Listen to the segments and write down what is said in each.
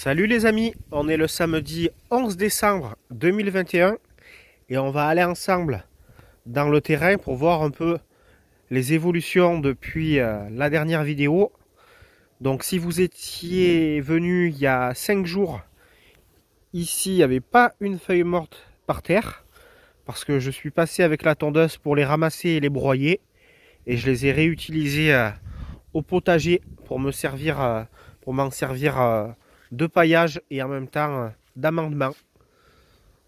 Salut les amis, on est le samedi 11 décembre 2021 et on va aller ensemble dans le terrain pour voir un peu les évolutions depuis la dernière vidéo. Donc si vous étiez venu il y a 5 jours, ici il n'y avait pas une feuille morte par terre parce que je suis passé avec la tondeuse pour les ramasser et les broyer et je les ai réutilisées au potager pour m'en servir de paillage et en même temps d'amendement.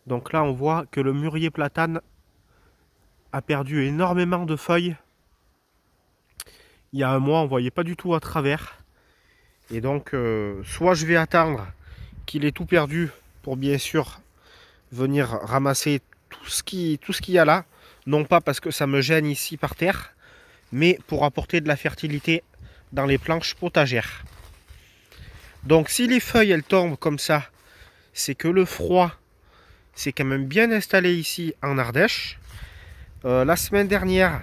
Donc là on voit que le mûrier platane a perdu énormément de feuilles. Il y a un mois on ne voyait pas du tout à travers. Et donc soit je vais attendre qu'il ait tout perdu pour bien sûr venir ramasser tout ce qu'il y a là. Non pas parce que ça me gêne ici par terre, mais pour apporter de la fertilité dans les planches potagères. Donc si les feuilles elles tombent comme ça, c'est que le froid s'est quand même bien installé ici en Ardèche. La semaine dernière,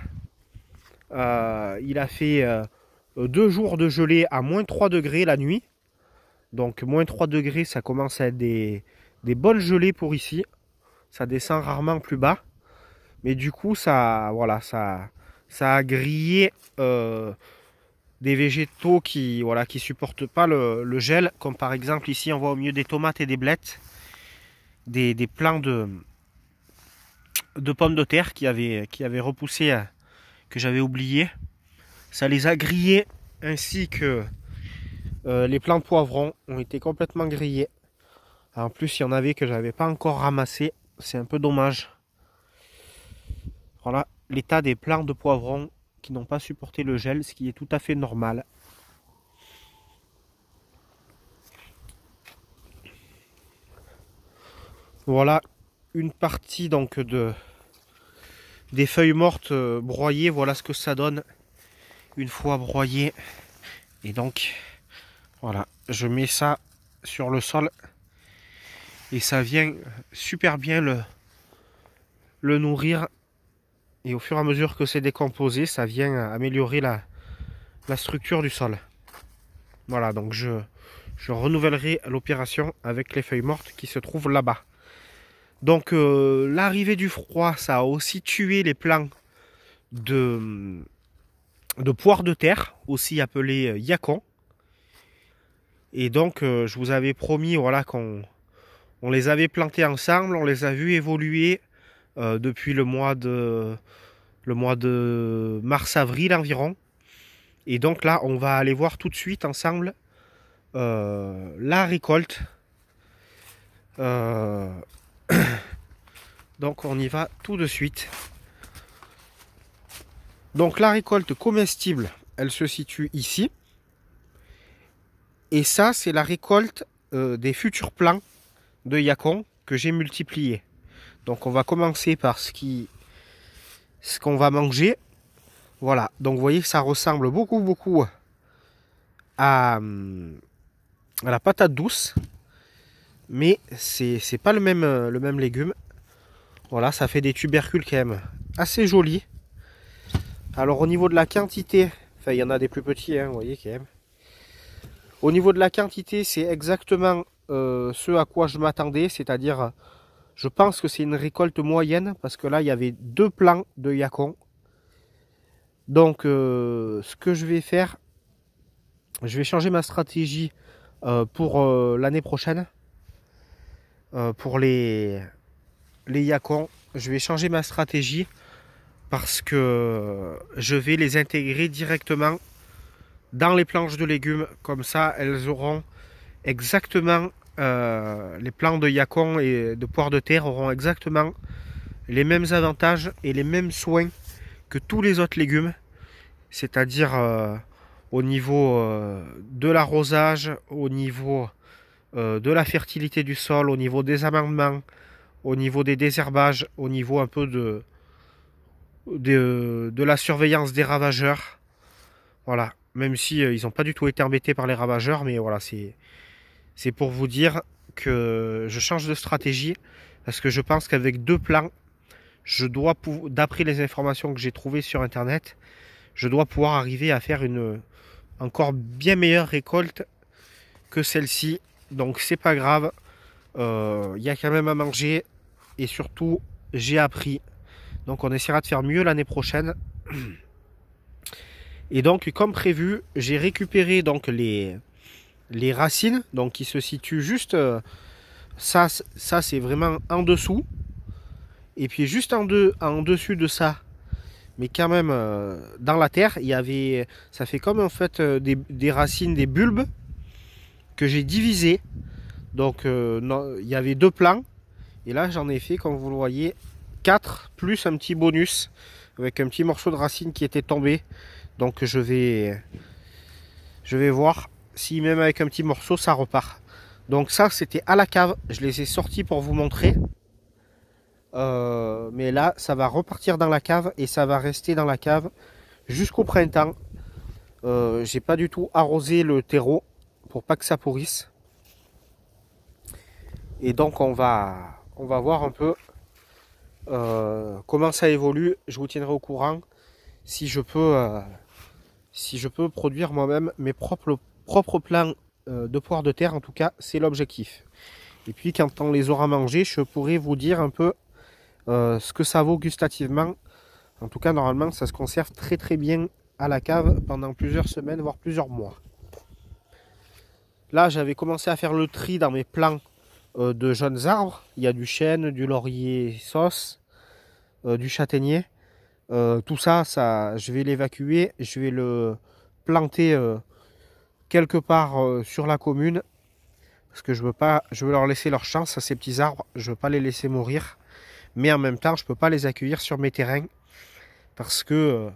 il a fait 2 jours de gelée à moins 3 degrés la nuit. Donc moins 3 degrés, ça commence à être des bonnes gelées pour ici. Ça descend rarement plus bas. Mais du coup, ça a grillé des végétaux qui supportent pas le gel. Comme par exemple ici, on voit au milieu des tomates et des blettes, des plants de pommes de terre qui avaient repoussé, que j'avais oublié. Ça les a grillés, ainsi que les plants de poivrons ont été complètement grillés. En plus, il y en avait que j'avais pas encore ramassé. C'est un peu dommage. Voilà l'état des plants de poivrons qui n'ont pas supporté le gel, ce qui est tout à fait normal. Voilà une partie donc des feuilles mortes broyées. Voilà ce que ça donne une fois broyé. Et donc voilà, je mets ça sur le sol et ça vient super bien le nourrir. Et au fur et à mesure que c'est décomposé, ça vient améliorer la structure du sol. Voilà, donc je renouvellerai l'opération avec les feuilles mortes qui se trouvent là-bas. Donc l'arrivée du froid, ça a aussi tué les plants de poires de terre, aussi appelés yacons. Et donc je vous avais promis voilà, qu'on les avait plantés ensemble, on les a vus évoluer depuis le mois de mars-avril environ. Et donc là, on va aller voir tout de suite ensemble la récolte. Donc on y va tout de suite. Donc la récolte comestible, elle se situe ici. Et ça, c'est la récolte des futurs plants de yacon que j'ai multipliés. Donc on va commencer par ce qu'on va manger. Voilà, donc vous voyez que ça ressemble beaucoup à la patate douce. Mais c'est pas le même légume. Voilà, ça fait des tubercules quand même assez jolis. Alors au niveau de la quantité, enfin il y en a des plus petits, hein, vous voyez quand même. Au niveau de la quantité, c'est exactement ce à quoi je m'attendais, c'est-à-dire, je pense que c'est une récolte moyenne, parce que là, il y avait 2 plants de yacon. Donc, ce que je vais faire, je vais changer ma stratégie pour l'année prochaine. Pour les yacons, je vais changer ma stratégie parce que je vais les intégrer directement dans les planches de légumes. Comme ça, elles auront exactement, les plants de yacon et de poires de terre auront exactement les mêmes avantages et les mêmes soins que tous les autres légumes. C'est-à-dire au niveau de l'arrosage, au niveau de la fertilité du sol, au niveau des amendements, au niveau des désherbages, au niveau un peu de la surveillance des ravageurs. Voilà, même si ils n'ont pas du tout été embêtés par les ravageurs, mais voilà, c'est pour vous dire que je change de stratégie parce que je pense qu'avec 2 plants, d'après les informations que j'ai trouvées sur internet, je dois pouvoir arriver à faire une encore bien meilleure récolte que celle-ci Donc c'est pas grave. Il y a quand même à manger. Et surtout, j'ai appris. Donc on essaiera de faire mieux l'année prochaine. Et donc, comme prévu, j'ai récupéré donc les racines, donc qui se situent juste, ça c'est vraiment en dessous, et puis juste en dessus de ça, mais quand même dans la terre, ça fait comme en fait des racines, des bulbes que j'ai divisés. Donc il y avait 2 plants, et là j'en ai fait, comme vous le voyez, 4 plus un petit bonus avec un petit morceau de racine qui était tombé. Donc je vais voir si même avec un petit morceau ça repart. Donc ça c'était à la cave, je les ai sortis pour vous montrer. Mais là ça va repartir dans la cave et ça va rester dans la cave jusqu'au printemps. J'ai pas du tout arrosé le terreau pour pas que ça pourrisse. Et donc on va voir un peu comment ça évolue. Je vous tiendrai au courant si je peux produire moi-même mes propres plants de poires de terre. En tout cas, c'est l'objectif. Et puis, quand on les aura mangés, je pourrai vous dire un peu ce que ça vaut gustativement. En tout cas, normalement, ça se conserve très très bien à la cave pendant plusieurs semaines, voire plusieurs mois. Là, j'avais commencé à faire le tri dans mes plants de jeunes arbres. Il y a du chêne, du laurier sauce, du châtaignier. Tout ça, je vais l'évacuer. Je vais le planter quelque part sur la commune. Parce que je veux leur laisser leur chance à ces petits arbres. Je veux pas les laisser mourir. Mais en même temps, je peux pas les accueillir sur mes terrains. Parce que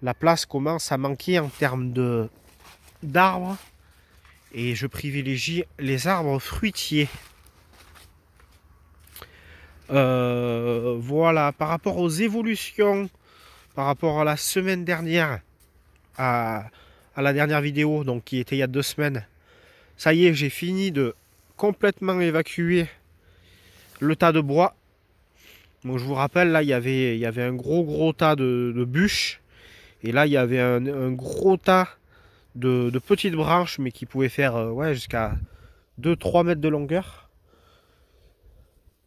la place commence à manquer en termes d'arbres. Et je privilégie les arbres fruitiers. Voilà, par rapport aux évolutions, par rapport à la semaine dernière, à la dernière vidéo, donc qui était il y a 2 semaines, ça y est, j'ai fini de complètement évacuer le tas de bois. Donc je vous rappelle, là, il y avait un gros tas de bûches. Et là, il y avait un gros tas de petites branches, mais qui pouvaient faire ouais, jusqu'à 2-3 mètres de longueur.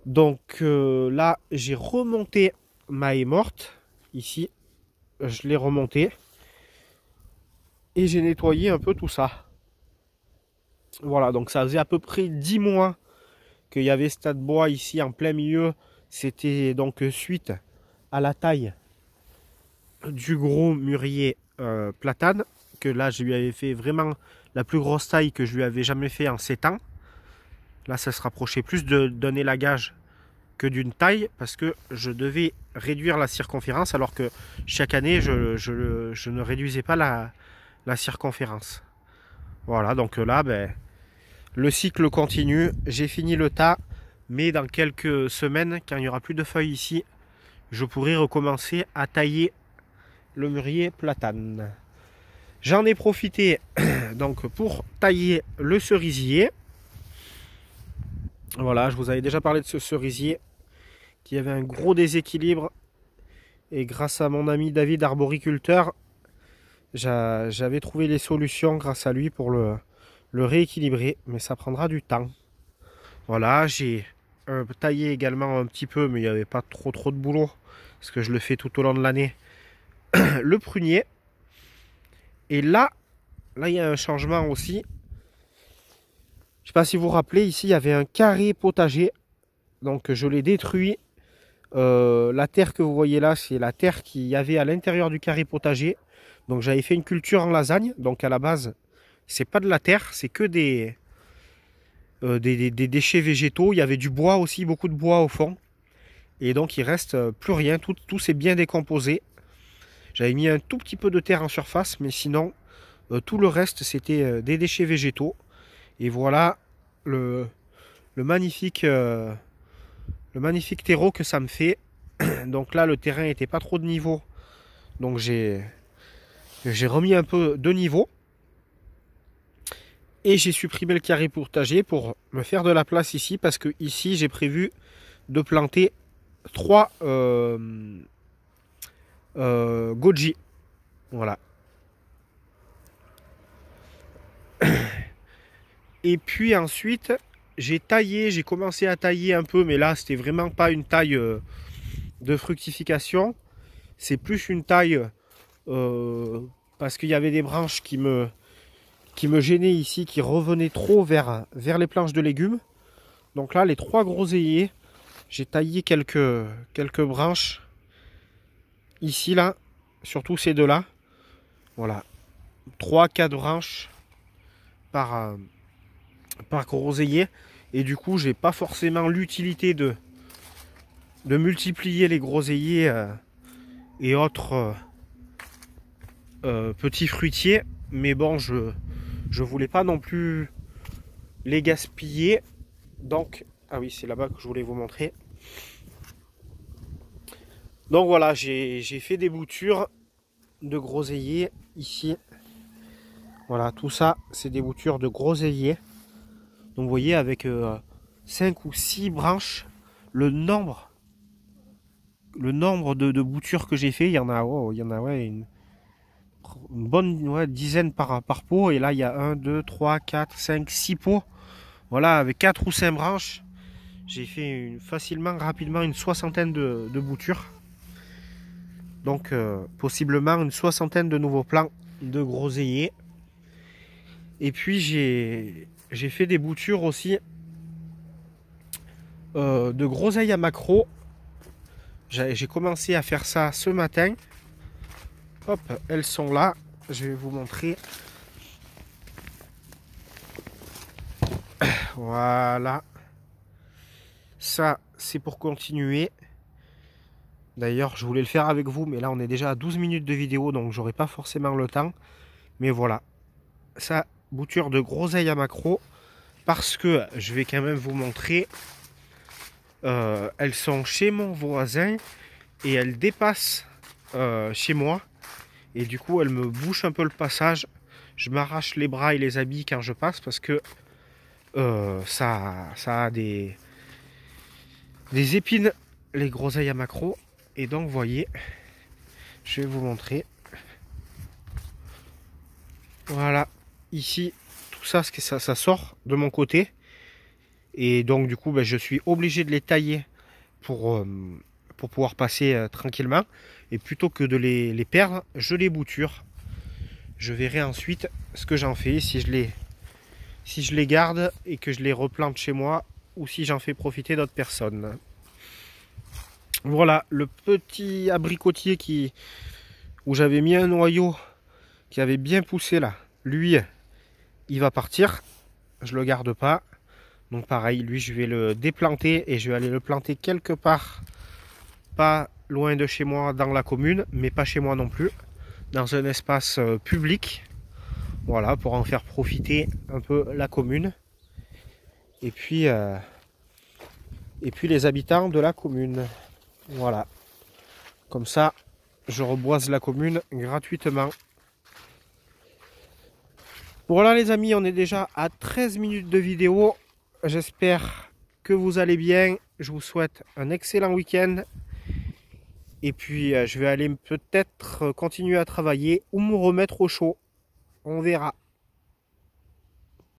Donc là, j'ai remonté ma haie morte, ici. Je l'ai remontée. Et j'ai nettoyé un peu tout ça. Voilà, donc ça faisait à peu près 10 mois qu'il y avait ce tas de bois ici en plein milieu. C'était donc suite à la taille du gros mûrier platane. Que là, je lui avais fait vraiment la plus grosse taille que je lui avais jamais fait en 7 ans. Là, ça se rapprochait plus d'un élagage que d'une taille parce que je devais réduire la circonférence alors que chaque année, je ne réduisais pas la circonférence. Voilà, donc là, ben, le cycle continue. J'ai fini le tas, mais dans quelques semaines, quand il n'y aura plus de feuilles ici, je pourrai recommencer à tailler le mûrier platane. J'en ai profité donc pour tailler le cerisier. Voilà, je vous avais déjà parlé de ce cerisier qui avait un gros déséquilibre. Et grâce à mon ami David, arboriculteur, j'avais trouvé les solutions grâce à lui pour le rééquilibrer. Mais ça prendra du temps. Voilà, j'ai taillé également un petit peu, mais il n'y avait pas trop de boulot. Parce que je le fais tout au long de l'année. Le prunier. Et là, il y a un changement aussi. Je ne sais pas si vous vous rappelez, ici il y avait un carré potager. Donc je l'ai détruit. La terre que vous voyez là, c'est la terre qu'il y avait à l'intérieur du carré potager. Donc j'avais fait une culture en lasagne. Donc à la base, c'est pas de la terre, c'est que des déchets végétaux. Il y avait du bois aussi, beaucoup de bois au fond. Et donc il reste plus rien, tout s'est bien décomposé. J'avais mis un tout petit peu de terre en surface, mais sinon tout le reste c'était des déchets végétaux. Et voilà le magnifique terreau que ça me fait. Donc là le terrain n'était pas trop de niveau, donc j'ai remis un peu de niveau. Et j'ai supprimé le carré potager pour me faire de la place ici, parce que ici j'ai prévu de planter 3 goji. Voilà. Et puis ensuite, j'ai commencé à tailler un peu, mais là, c'était vraiment pas une taille de fructification. C'est plus une taille parce qu'il y avait des branches qui me gênaient ici, qui revenaient trop vers les planches de légumes. Donc là, les 3 groseilliers, j'ai taillé quelques branches ici, là, surtout ces deux-là. Voilà, 3-4 branches par groseillier. Et du coup, j'ai pas forcément l'utilité de multiplier les groseilliers et autres petits fruitiers. Mais bon, je voulais pas non plus les gaspiller. Donc, ah oui, c'est là-bas que je voulais vous montrer. Donc voilà, j'ai fait des boutures de groseilliers ici. Voilà, tout ça, c'est des boutures de groseilliers. Donc vous voyez, avec 5 ou 6 branches, le nombre de boutures que j'ai fait, il y en a ouais, une bonne dizaine par pot. Et là, il y a 1, 2, 3, 4, 5, 6 pots. Voilà, avec 4 ou 5 branches, j'ai fait facilement, rapidement, une soixantaine de boutures. Donc, possiblement une soixantaine de nouveaux plants de groseilliers. Et puis, j'ai fait des boutures aussi de groseilles à maquereau. J'ai commencé à faire ça ce matin. Hop, elles sont là. Je vais vous montrer. Voilà. Ça, c'est pour continuer. D'ailleurs, je voulais le faire avec vous, mais là, on est déjà à 12 minutes de vidéo, donc j'aurai pas forcément le temps. Mais voilà. Ça, bouture de groseilles à maquereau. Parce que je vais quand même vous montrer. Elles sont chez mon voisin et elles dépassent chez moi. Et du coup, elles me bouchent un peu le passage. Je m'arrache les bras et les habits quand je passe parce que ça a des épines, les groseilles à maquereau. Et donc, vous voyez, je vais vous montrer. Voilà, ici, tout ça, ça sort de mon côté. Et donc, du coup, ben, je suis obligé de les tailler pour pouvoir passer tranquillement. Et plutôt que de les perdre, je les bouture. Je verrai ensuite ce que j'en fais, si je les garde et que je les replante chez moi ou si j'en fais profiter d'autres personnes. Voilà, le petit abricotier où j'avais mis un noyau qui avait bien poussé là. Lui, il va partir. Je le garde pas. Donc pareil, lui, je vais le déplanter et je vais aller le planter quelque part. Pas loin de chez moi dans la commune, mais pas chez moi non plus. Dans un espace public. Voilà, pour en faire profiter un peu la commune. Et puis les habitants de la commune. Voilà. Comme ça, je reboise la commune gratuitement. Voilà les amis, on est déjà à 13 minutes de vidéo. J'espère que vous allez bien. Je vous souhaite un excellent week-end. Et puis, je vais aller peut-être continuer à travailler ou me remettre au chaud. On verra.